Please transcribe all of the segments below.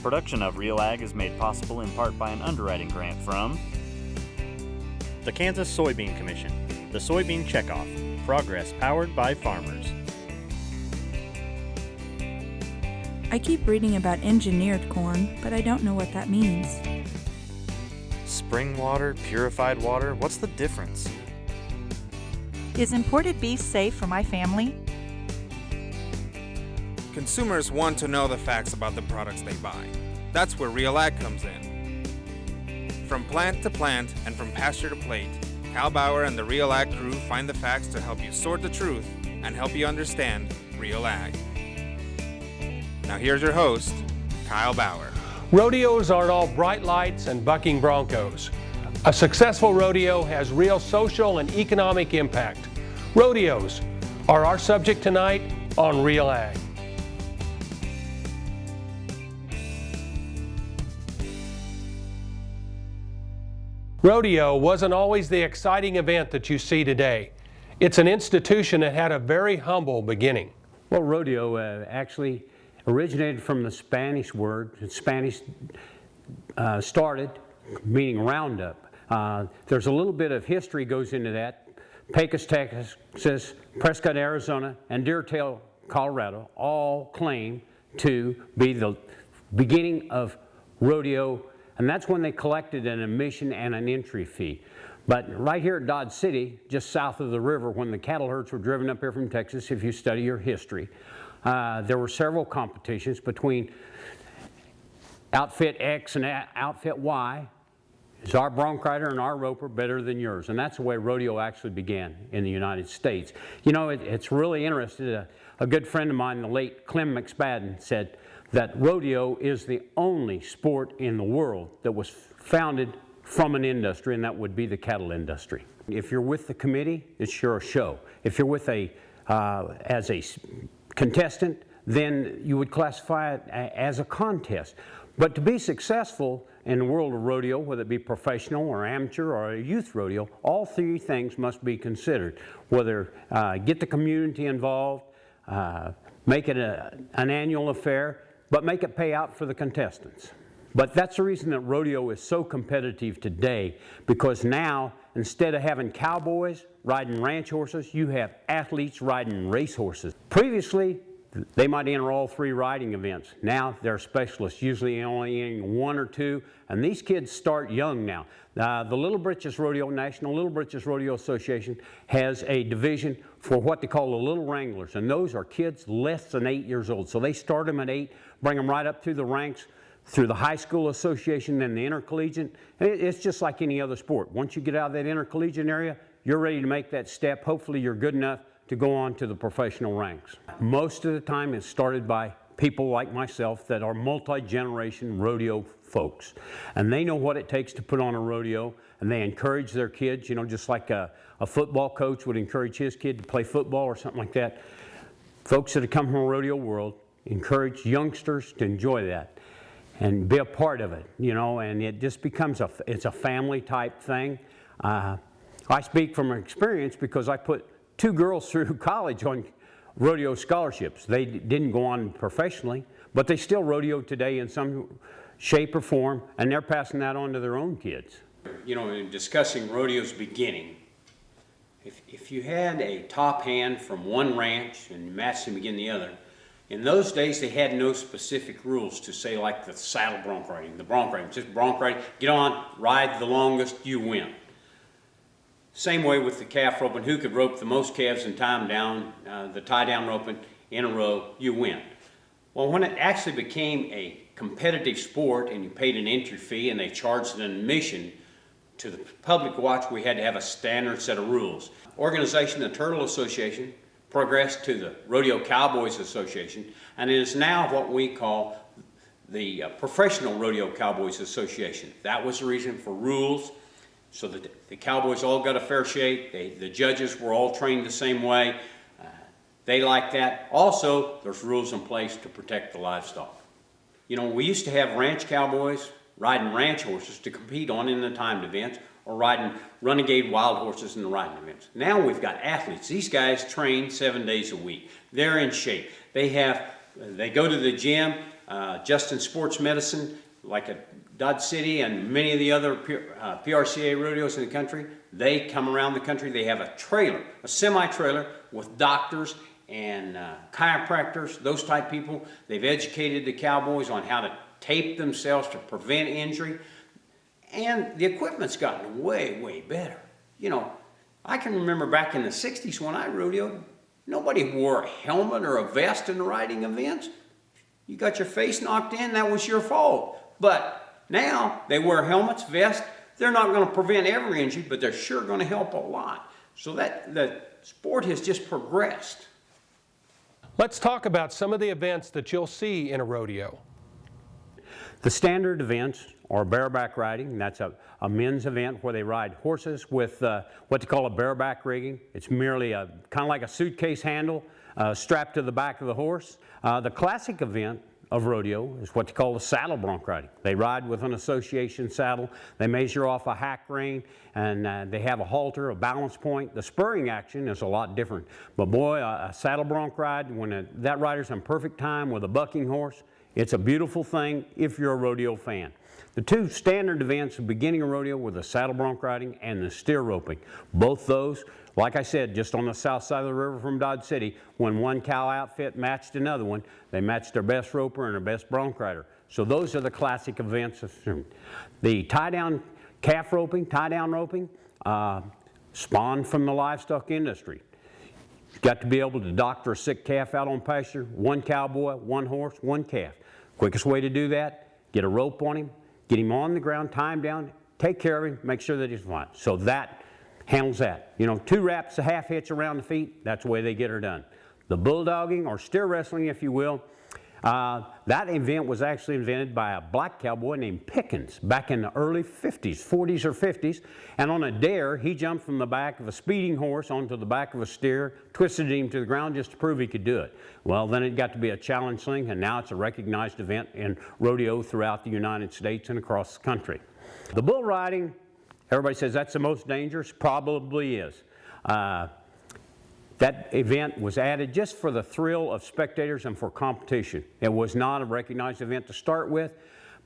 Production of Real Ag is made possible in part by an underwriting grant from the Kansas Soybean Commission, the Soybean Checkoff, progress powered by farmers. I keep reading about engineered corn, but I don't know what that means. Spring water, purified water, what's the difference? Is imported beef safe for my family? Consumers want to know the facts about the products they buy. That's where Real Ag comes in. From plant to plant and from pasture to plate, Kyle Bauer and the Real Ag crew find the facts to help you sort the truth and help you understand Real Ag. Now here's your host, Kyle Bauer. Rodeos aren't all bright lights and bucking broncos. A successful rodeo has real social and economic impact. Rodeos are our subject tonight on Real Ag. Rodeo wasn't always the exciting event that you see today. It's an institution that had a very humble beginning. Well, rodeo actually originated from the Spanish word. Spanish started meaning roundup. There's a little bit of history goes into that. Pecos, Texas, Prescott, Arizona, and Deertail, Colorado all claim to be the beginning of rodeo, and that's when they collected an admission and an entry fee. But right here at Dodge City, just south of the river, when the cattle herds were driven up here from Texas, if you study your history, there were several competitions between outfit X and outfit Y. Is our bronc rider and our roper better than yours? And that's the way rodeo actually began in the United States. You know, it's really interesting. A good friend of mine, the late Clem McSpadden, said that rodeo is the only sport in the world that was founded from an industry, and that would be the cattle industry. If you're with the committee, it's your show. If you're with as a contestant, then you would classify it as a contest. But to be successful in the world of rodeo, whether it be professional or amateur or a youth rodeo, all three things must be considered. Whether get the community involved, make it an annual affair, but make it pay out for the contestants. But that's the reason that rodeo is so competitive today, because now, instead of having cowboys riding ranch horses, you have athletes riding race horses. Previously, they might enter all three riding events. Now they're specialists, usually only in one or two, and these kids start young now. The Little Britches Rodeo, National Little Britches Rodeo Association has a division for what they call the Little Wranglers, and those are kids less than 8 years old. So they start them at 8, bring them right up through the ranks, through the high school association and the intercollegiate. It's just like any other sport. Once you get out of that intercollegiate area, you're ready to make that step. Hopefully you're good enough to go on to the professional ranks. Most of the time it's started by people like myself that are multi-generation rodeo folks. And they know what it takes to put on a rodeo, and they encourage their kids, you know, just like a football coach would encourage his kid to play football or something like that. Folks that have come from a rodeo world encourage youngsters to enjoy that and be a part of it, you know, and it just becomes it's a family type thing. I speak from experience because I put 2 girls through college on rodeo scholarships. They didn't go on professionally, but they still rodeo today in some shape or form, and they're passing that on to their own kids. You know, in discussing rodeo's beginning, if you had a top hand from one ranch and you matched him against the other, in those days they had no specific rules to say, like the saddle bronc riding, the bronc riding, just bronc riding, get on, ride the longest, you win. Same way with the calf roping, who could rope the most calves and tie them down, the tie down roping in a row, you win. Well, when it actually became a competitive sport and you paid an entry fee and they charged an admission to the public to watch, we had to have a standard set of rules. Organization, the Turtle Association, progressed to the Rodeo Cowboys Association, and it is now what we call the Professional Rodeo Cowboys Association. That was the reason for rules, so that the cowboys all got a fair shake. The judges were all trained the same way. They like that. Also, there's rules in place to protect the livestock. You know, we used to have ranch cowboys riding ranch horses to compete on in the timed events, or riding renegade wild horses in the riding events. Now we've got athletes. These guys train 7 days a week. They're in shape. They go to the gym Justin Sports Medicine, like at Dodge City and many of the other PRCA rodeos in the country, they come around the country. They have a trailer, a semi-trailer with doctors and chiropractors, those type people. They've educated the cowboys on how to tape themselves to prevent injury. And the equipment's gotten way, way better. You know, I can remember back in the 60s when I rodeoed, nobody wore a helmet or a vest in the riding events. You got your face knocked in, that was your fault. But now they wear helmets, vests. They're not going to prevent every injury, but they're sure going to help a lot. So that the sport has just progressed. Let's talk about some of the events that you'll see in a rodeo. The standard events are bareback riding. That's a men's event where they ride horses with what they call a bareback rigging. It's merely kind of like a suitcase handle strapped to the back of the horse. The classic event of rodeo is what they call the saddle bronc riding. They ride with an association saddle. They measure off a hack rein, and they have a halter, a balance point. The spurring action is a lot different. But boy, a saddle bronc ride, when that rider's in perfect time with a bucking horse, it's a beautiful thing if you're a rodeo fan. The two standard events at the beginning of rodeo were the saddle bronc riding and the steer roping. Both those, like I said, just on the south side of the river from Dodge City, when one cow outfit matched another one, they matched their best roper and their best bronc rider. So those are the classic events. The tie-down calf roping, tie-down roping, spawned from the livestock industry. You've got to be able to doctor a sick calf out on pasture, one cowboy, one horse, one calf. Quickest way to do that, get a rope on him, get him on the ground, tie him down, take care of him, make sure that he's fine. So that handles that. You know, 2 wraps, a half hitch around the feet, that's the way they get her done. The bulldogging, or steer wrestling if you will, that event was actually invented by a black cowboy named Pickens back in the early 50s, 40s or 50s. And on a dare, he jumped from the back of a speeding horse onto the back of a steer, twisted him to the ground just to prove he could do it. Well, then it got to be a challenge thing, and now it's a recognized event in rodeo throughout the United States and across the country. The bull riding, everybody says that's the most dangerous, probably is. That event was added just for the thrill of spectators and for competition. It was not a recognized event to start with,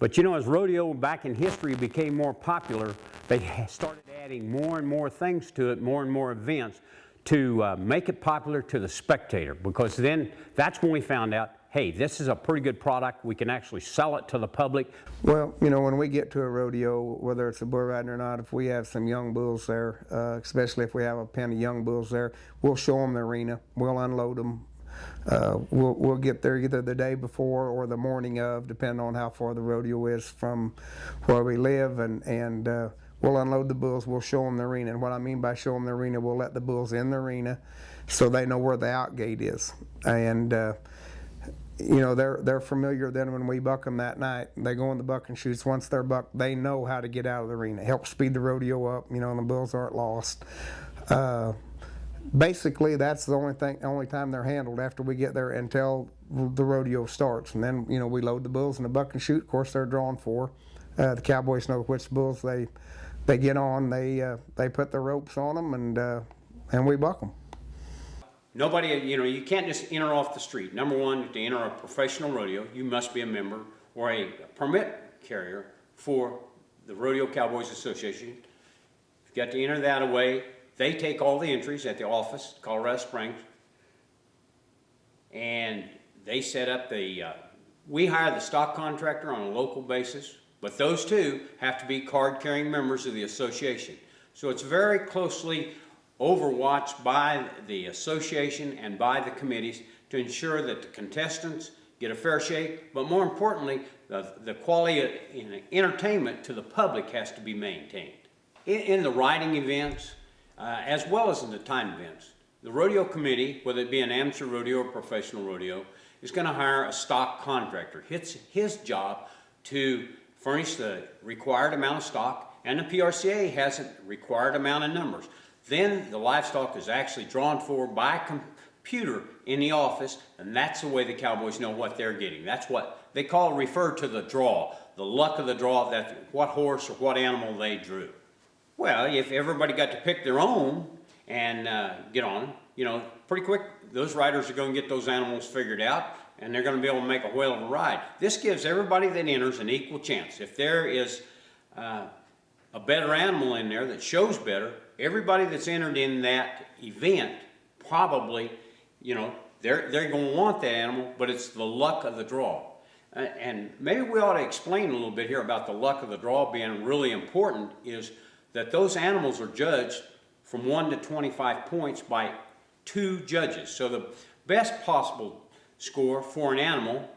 but you know, as rodeo back in history became more popular, they started adding more and more things to it, more and more events to make it popular to the spectator, because then that's when we found out, hey, this is a pretty good product. We can actually sell it to the public. Well, you know, when we get to a rodeo, whether it's a bull riding or not, if we have some young bulls there, especially if we have a pen of young bulls there, we'll show them the arena. We'll unload them. We'll get there either the day before or the morning of, depending on how far the rodeo is from where we live, and we'll unload the bulls. We'll show them the arena. And what I mean by show them the arena, we'll let the bulls in the arena so they know where the out gate is. And you know, they're familiar then when we buck them that night. They go in the bucking chutes. Once they're bucked, they know how to get out of the arena. It helps speed the rodeo up, you know, and the bulls aren't lost. Basically, that's the only time they're handled after we get there until the rodeo starts. And then, you know, we load the bulls in the bucking chute. Of course, they're drawn for. The cowboys know which bulls they get on. They put the ropes on them, and we buck them. Nobody, you know, you can't just enter off the street. Number one, to enter a professional rodeo, you must be a member or a permit carrier for the Rodeo Cowboys Association. You've got to enter that away. They take all the entries at the office, Colorado Springs, and they set up we hire the stock contractor on a local basis, but those two have to be card-carrying members of the association. So it's very closely overwatched by the association and by the committees to ensure that the contestants get a fair shake, but more importantly, the quality of entertainment to the public has to be maintained. In the riding events, as well as in the time events, the rodeo committee, whether it be an amateur rodeo or professional rodeo, is going to hire a stock contractor. It's his job to furnish the required amount of stock, and the PRCA has a required amount of numbers. Then the livestock is actually drawn for by computer in the office, and that's the way the cowboys know what they're getting. That's what they refer to the draw, the luck of the draw, that what horse or what animal they drew. Well, if everybody got to pick their own and get on them, you know, pretty quick, those riders are going to get those animals figured out, and they're going to be able to make a whale of a ride. This gives everybody that enters an equal chance. If there is a better animal in there that shows better, everybody that's entered in that event probably, you know, they're going to want that animal, but it's the luck of the draw. And maybe we ought to explain a little bit here about the luck of the draw being really important, is that those animals are judged from 1 to 25 points by 2 judges. So the best possible score for an animal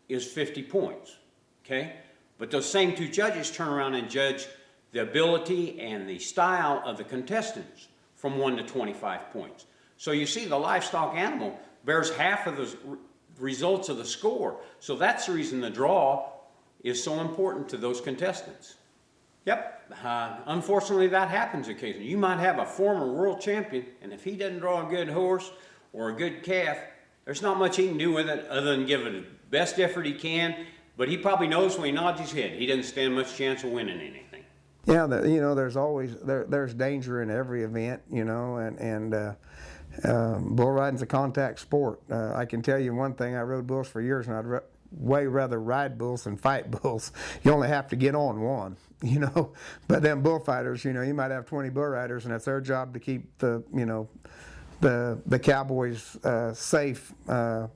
is 50 points, okay? But those same 2 judges turn around and judge the ability and the style of the contestants from 1 to 25 points. So you see, the livestock animal bears half of the results of the score. So that's the reason the draw is so important to those contestants. Yep, unfortunately that happens occasionally. You might have a former world champion, and if he doesn't draw a good horse or a good calf, there's not much he can do with it other than give it the best effort he can, but he probably knows when he nods his head, he doesn't stand much chance of winning anything. Yeah, you know, there's always, there's danger in every event, you know, and bull riding's a contact sport. I can tell you one thing, I rode bulls for years, and I'd way rather ride bulls than fight bulls. You only have to get on one, you know. But then bullfighters, you know, you might have 20 bull riders, and it's their job to keep the, you know, the cowboys safe from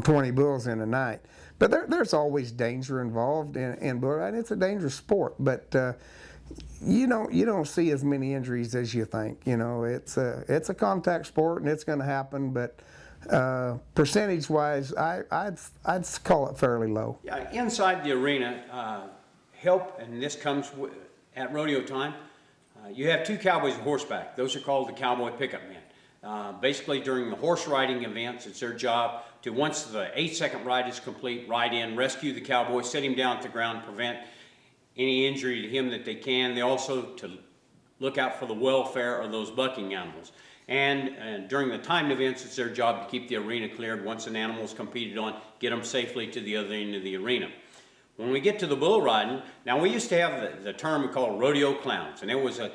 20 bulls in a night. But there's always danger involved in bull riding. It's a dangerous sport, but you don't see as many injuries as you think. You know, it's a contact sport, and it's going to happen, but percentage-wise, I'd call it fairly low. Yeah, inside the arena, help, and this comes at rodeo time. You have 2 cowboys on horseback. Those are called the cowboy pickup men. Basically, during the horse riding events, it's their job to, once the 8-second ride is complete, ride in, rescue the cowboy, set him down at the ground, prevent any injury to him that they can. They also to look out for the welfare of those bucking animals. And during the timed events, it's their job to keep the arena cleared. Once an animal is competed on, get them safely to the other end of the arena. When we get to the bull riding, now we used to have the term we call rodeo clowns, and it was a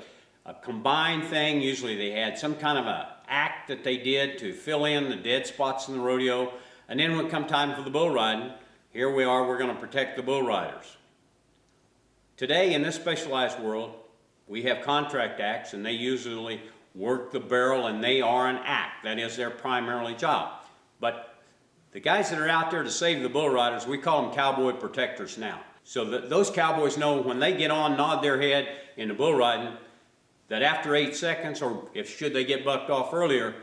combined thing. Usually they had some kind of a act that they did to fill in the dead spots in the rodeo, and then when it come time for the bull riding, here we are, we're going to protect the bull riders. Today in this specialized world, we have contract acts, and they usually work the barrel, and they are an act. That is their primarily job. But the guys that are out there to save the bull riders, we call them cowboy protectors now. So that those cowboys know when they get on, nod their head in the bull riding, that after 8 seconds, or if should they get bucked off earlier,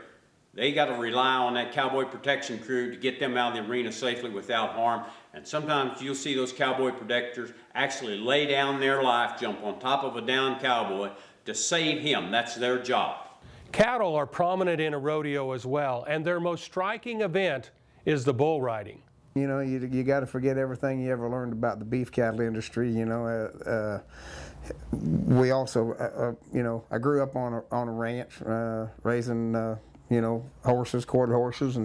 they got to rely on that cowboy protection crew to get them out of the arena safely without harm. And sometimes you'll see those cowboy protectors actually lay down their life, jump on top of a downed cowboy to save him. That's their job. Cattle are prominent in a rodeo as well, and their most striking event is the bull riding. You know, you got to forget everything you ever learned about the beef cattle industry. You know, we also, you know, I grew up on a ranch, raising, you know, horses, quarter horses,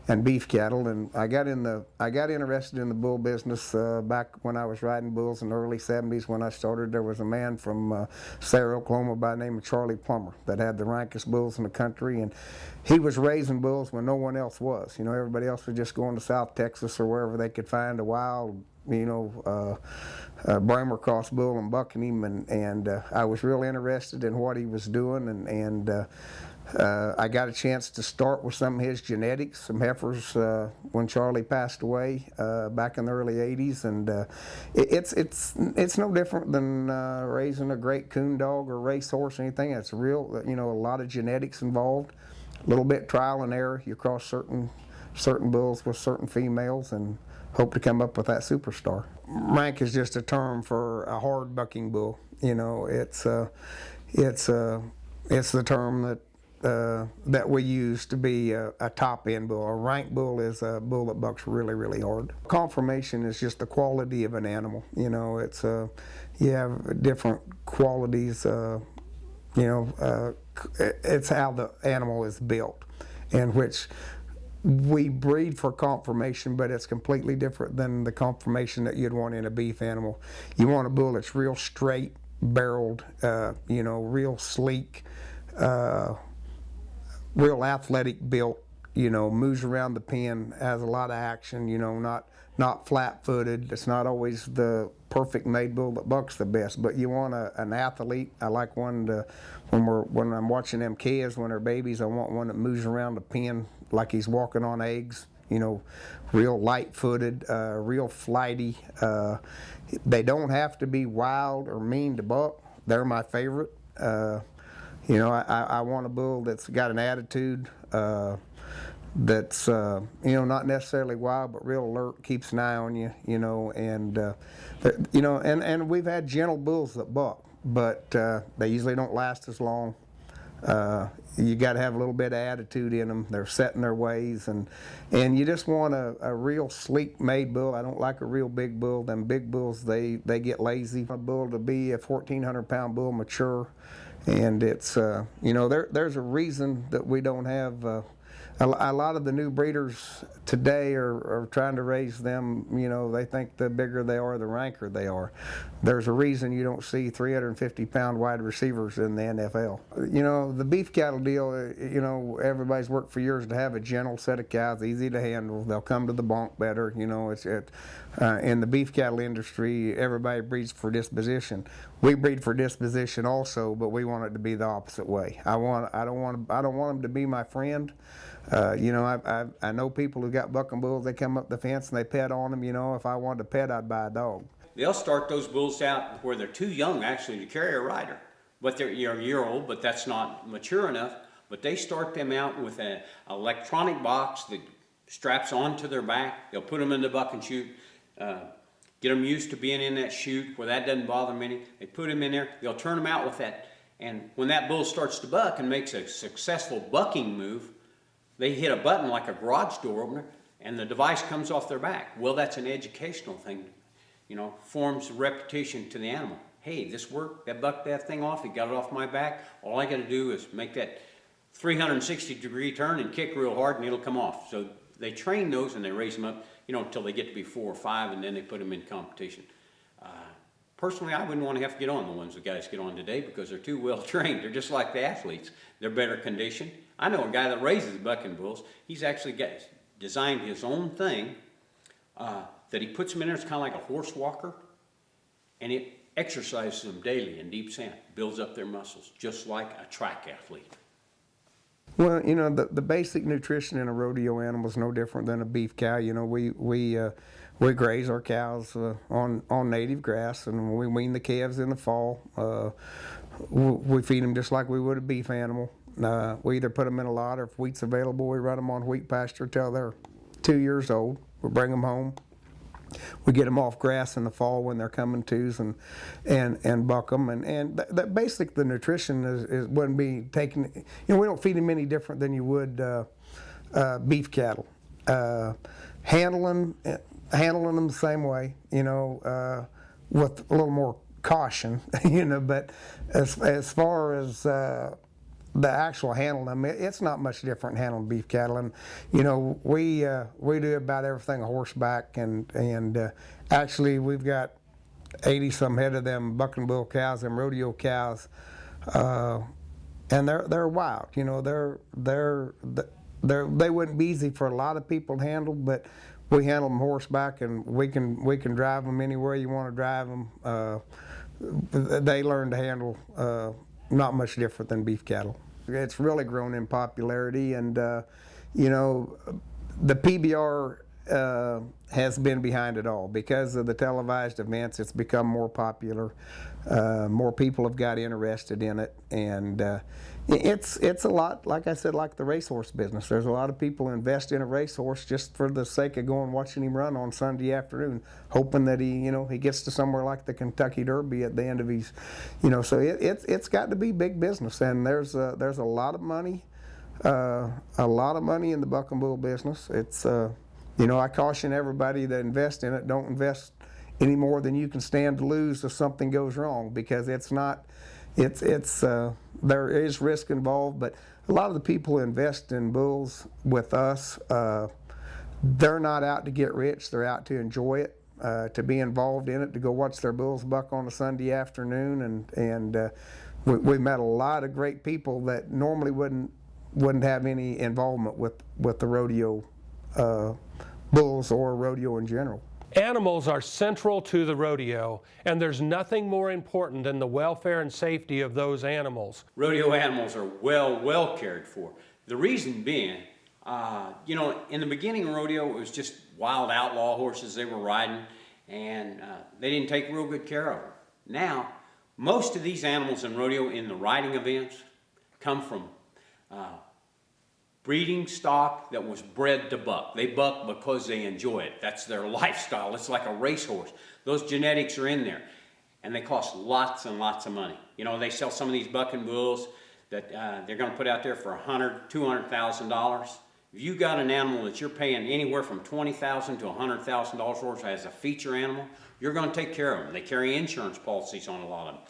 and beef cattle, and I got interested in the bull business back when I was riding bulls in the early '70s. When I started, there was a man from Sarah, Oklahoma, by the name of Charlie Plummer that had the rankest bulls in the country, and he was raising bulls when no one else was. You know, everybody else was just going to South Texas or wherever they could find a wild, you know, Bramer cross bull and bucking him, and I was really interested in what he was doing, and I got a chance to start with some of his genetics, some heifers, when Charlie passed away back in the early '80s, and it's no different than raising a great coon dog or racehorse or anything. It's real, you know, a lot of genetics involved, a little bit trial and error. You cross certain bulls with certain females and hope to come up with that superstar. Rank is just a term for a hard bucking bull. You know, it's the term that we use to be a top end bull. A rank bull is a bull that bucks really, really hard. Conformation is just the quality of an animal. You know, it's you have different qualities. You know, it's how the animal is built, in which we breed for conformation, but it's completely different than the conformation that you'd want in a beef animal. You want a bull that's real straight barreled, you know, real sleek, real athletic built moves around the pen, has a lot of action, not flat-footed. It's not always the perfect made bull that bucks the best, but you want an athlete. I like one when I'm watching them calves when they're babies, I want one that moves around the pen like he's walking on eggs, real light-footed, real flighty. They don't have to be wild or mean to buck. They're my favorite. I want a bull that's got an attitude, that's not necessarily wild but real alert, keeps an eye on you, and we've had gentle bulls that buck, but they usually don't last as long. You got to have a little bit of attitude in them. They're set in their ways, and you just want a real sleek made bull. I don't like a real big bull. Them big bulls, they get lazy. A bull to be a 1,400-pound bull mature, and it's there's a reason that we don't have a lot of the new breeders today are trying to raise them. They think the bigger they are, the ranker they are. There's a reason you don't see 350-pound wide receivers in the NFL. The beef cattle deal, everybody's worked for years to have a gentle set of cows, easy to handle. They'll come to the bonk better. In the beef cattle industry, everybody breeds for disposition. We breed for disposition also, but we want it to be the opposite way. I don't want them to be my friend. I know people who got bucking bulls. They come up the fence and they pet on them. If I wanted to pet, I'd buy a dog. They'll start those bulls out where they're too young actually to carry a rider, but they're a year old, but that's not mature enough. But they start them out with an electronic box that straps onto their back. They'll put them in the buck and shoot. Get them used to being in that chute where that doesn't bother them any. They put them in there. They'll turn them out with that. And when that bull starts to buck and makes a successful bucking move, they hit a button like a garage door opener, and the device comes off their back. Well, that's an educational thing, forms repetition to the animal. Hey, this worked. That bucked that thing off. It got it off my back. All I got to do is make that 360-degree turn and kick real hard, and it'll come off. So they train those and they raise them up, until they get to be 4 or 5, and then they put them in competition. Personally, I wouldn't want to have to get on the ones the guys get on today because they're too well trained. They're just like the athletes. They're better conditioned. I know a guy that raises bucking bulls. He's actually designed his own thing that he puts them in there. It's kind of like a horse walker, and it exercises them daily in deep sand, builds up their muscles, just like a track athlete. Well, the basic nutrition in a rodeo animal is no different than a beef cow. We graze our cows on native grass, and we wean the calves in the fall. We feed them just like we would a beef animal. We either put them in a lot, or if wheat's available, we run them on wheat pasture till they're 2 years old. We bring them home. We get them off grass in the fall when they're coming to's and buck them. And that basic, the nutrition wouldn't be taken. We don't feed them any different than you would beef cattle. Handling them the same way, with a little more caution, But as far as the actual handling them, it's not much different handling beef cattle. And we do about everything a horseback, and actually we've got 80 some head of them bucking bull cows, them rodeo cows, and they're wild. They wouldn't be easy for a lot of people to handle, but we handle them horseback, and we can drive them anywhere you want to drive them. They learn to handle not much different than beef cattle. It's really grown in popularity, and the PBR has been behind it all. Because of the televised events, it's become more popular. More people have got interested in it, and it's a lot, like I said, like the racehorse business. There's a lot of people who invest in a racehorse just for the sake of going watching him run on Sunday afternoon, hoping that he gets to somewhere like the Kentucky Derby at the end of his, so it's got to be big business, and there's a lot of money, in the buck and bull business. It's I caution everybody that invest in it, don't invest any more than you can stand to lose if something goes wrong, because there is risk involved. But a lot of the people who invest in bulls with us, they're not out to get rich. They're out to enjoy it, to be involved in it, to go watch their bulls buck on a Sunday afternoon. And we've met a lot of great people that normally wouldn't wouldn't have any involvement with the rodeo bulls or rodeo in general. Animals are central to the rodeo, and there's nothing more important than the welfare and safety of those animals. Rodeo animals are well cared for. The reason being, in the beginning of rodeo, it was just wild outlaw horses they were riding, and they didn't take real good care of them. Now, most of these animals in rodeo in the riding events come from breeding stock that was bred to buck. They buck because they enjoy it. That's their lifestyle. It's like a racehorse. Those genetics are in there, and they cost lots and lots of money. They sell some of these bucking bulls that they're going to put out there for $100,000, $200,000. If you got an animal that you're paying anywhere from $20,000 to $100,000 for as a feature animal, you're going to take care of them. They carry insurance policies on a lot of them.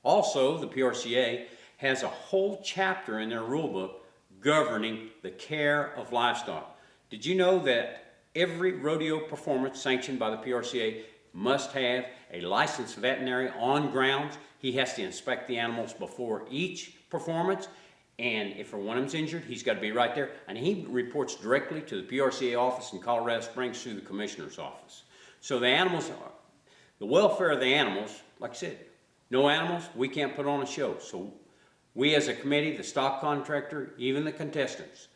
Also, the PRCA has a whole chapter in their rule book governing the care of livestock. Did you know that every rodeo performance sanctioned by the PRCA must have a licensed veterinary on grounds? He has to inspect the animals before each performance, and if one of them's injured, he's got to be right there, and he reports directly to the PRCA office in Colorado Springs through the commissioner's office. So the welfare of the animals, like I said, no animals, we can't put on a show. So we as a committee, the stock contractor, even the contestants,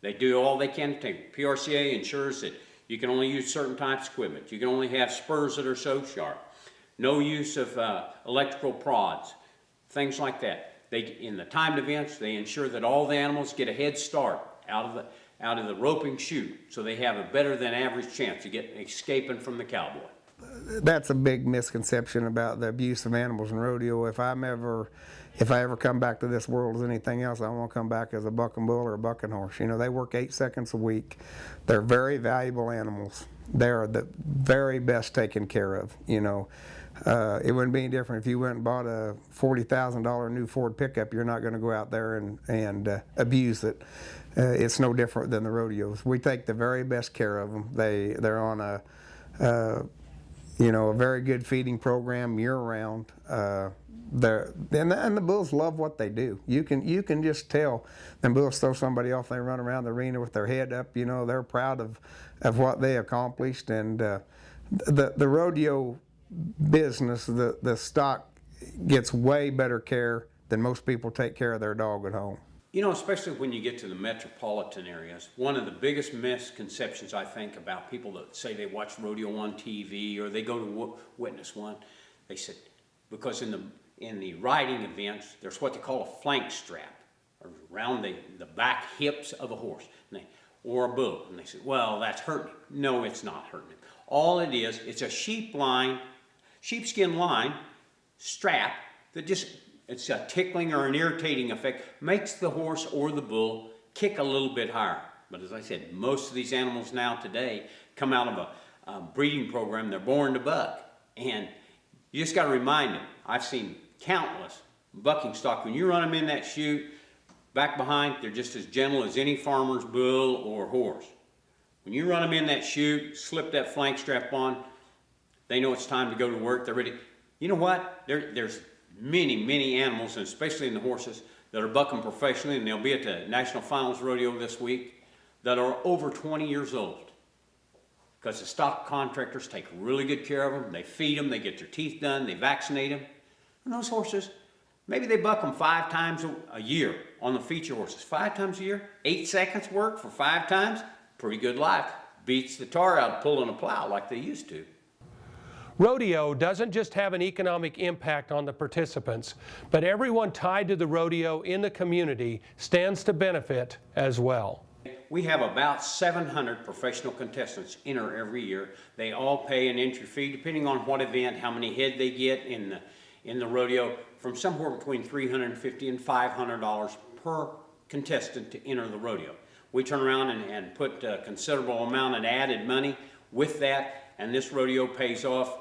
they do all they can to take. PRCA ensures that you can only use certain types of equipment. You can only have spurs that are so sharp. No use of electrical prods, things like that. In the timed events, they ensure that all the animals get a head start out of the roping chute, so they have a better than average chance of escaping from the cowboy. That's a big misconception about the abuse of animals in rodeo. If I ever come back to this world as anything else, I want to come back as a bucking bull or a bucking horse. They work 8 seconds a week. They're very valuable animals. They're the very best taken care of. It wouldn't be any different if you went and bought a $40,000 new Ford pickup. You're not going to go out there and abuse it. It's no different than the rodeos. We take the very best care of them. They're on a very good feeding program year-round. And the bulls love what they do. You can just tell. Them bulls throw somebody off, they run around the arena with their head up. They're proud of what they accomplished. And the rodeo business, the stock gets way better care than most people take care of their dog at home. Especially when you get to the metropolitan areas, one of the biggest misconceptions I think about people that say they watch rodeo on TV or they go to witness one, they said, because in the riding events, there's what they call a flank strap around the back hips of a horse or a bull. And they said, well, that's hurting him. No, it's not hurting him. All it is, it's a sheepskin line strap that it's a tickling or an irritating effect, makes the horse or the bull kick a little bit higher. But as I said, most of these animals now today come out of a breeding program. They're born to buck. And you just got to remind them. I've seen countless bucking stock. When you run them in that chute, back behind, they're just as gentle as any farmer's bull or horse. When you run them in that chute, slip that flank strap on, they know it's time to go to work. They're ready. You know what? There's many animals, and especially in the horses, that are bucking professionally, and they'll be at the National Finals Rodeo this week, that are over 20 years old. Because the stock contractors take really good care of them. They feed them, they get their teeth done, they vaccinate them. And those horses, maybe they buck them 5 times a year on the feature horses. 5 times a year, 8 seconds work for 5 times, pretty good life. Beats the tar out of pulling a plow like they used to. Rodeo doesn't just have an economic impact on the participants, but everyone tied to the rodeo in the community stands to benefit as well. We have about 700 professional contestants enter every year. They all pay an entry fee depending on what event, how many head they get in the rodeo, from somewhere between $350 and $500 per contestant to enter the rodeo. We turn around and put a considerable amount of added money with that, and this rodeo pays off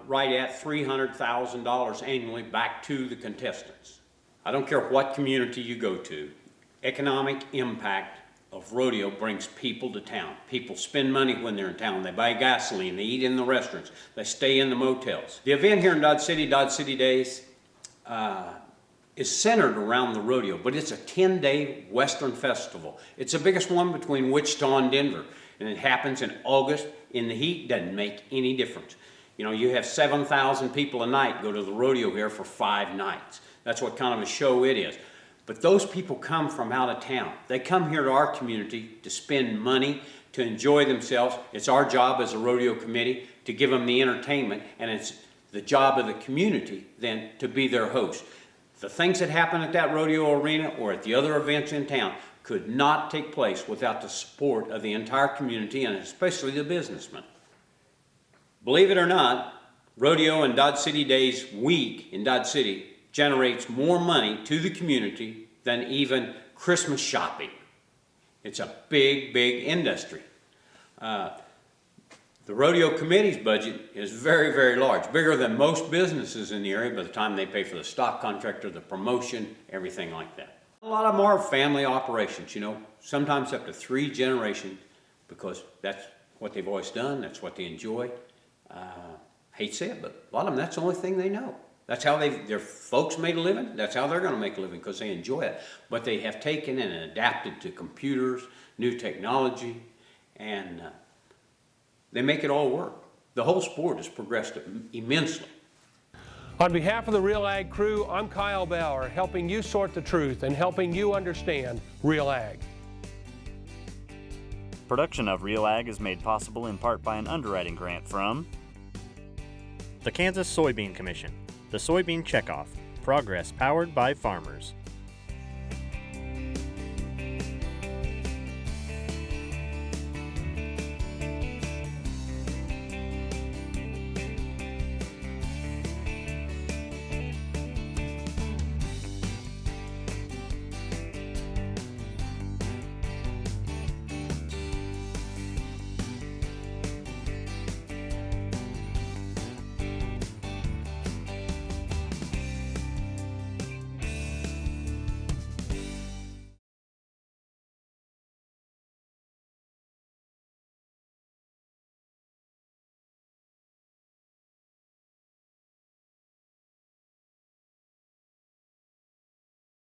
right at $300,000 annually back to the contestants. I don't care what community you go to, economic impact of rodeo brings people to town. People spend money when they're in town. They buy gasoline, they eat in the restaurants, they stay in the motels. The event here in Dodge City Days, is centered around the rodeo, but it's a 10-day Western festival. It's the biggest one between Wichita and Denver, and it happens in August. In the heat, doesn't make any difference. You know, you have 7,000 people a night go to the rodeo here for 5 nights. That's what kind of a show it is. But those people come from out of town. They come here to our community to spend money, to enjoy themselves. It's our job as a rodeo committee to give them the entertainment, and it's the job of the community then to be their host. The things that happen at that rodeo arena or at the other events in town could not take place without the support of the entire community and especially the businessmen. Believe it or not, Rodeo and Dodge City Days week in Dodge City generates more money to the community than even Christmas shopping. It's a big, big industry. The rodeo committee's budget is very, very large, bigger than most businesses in the area by the time they pay for the stock contractor, the promotion, everything like that. A lot of them are family operations, you know, sometimes up to 3 generations, because that's what they've always done, that's what they enjoy. Hate to say it, but a lot of them, that's the only thing they know. That's how their folks made a living, that's how they're gonna make a living, because they enjoy it. But they have taken and adapted to computers, new technology, and they make it all work. The whole sport has progressed immensely. On behalf of the Real Ag crew, I'm Kyle Bauer, helping you sort the truth and helping you understand Real Ag. Production of Real Ag is made possible in part by an underwriting grant from the Kansas Soybean Commission, the Soybean Checkoff, progress powered by farmers.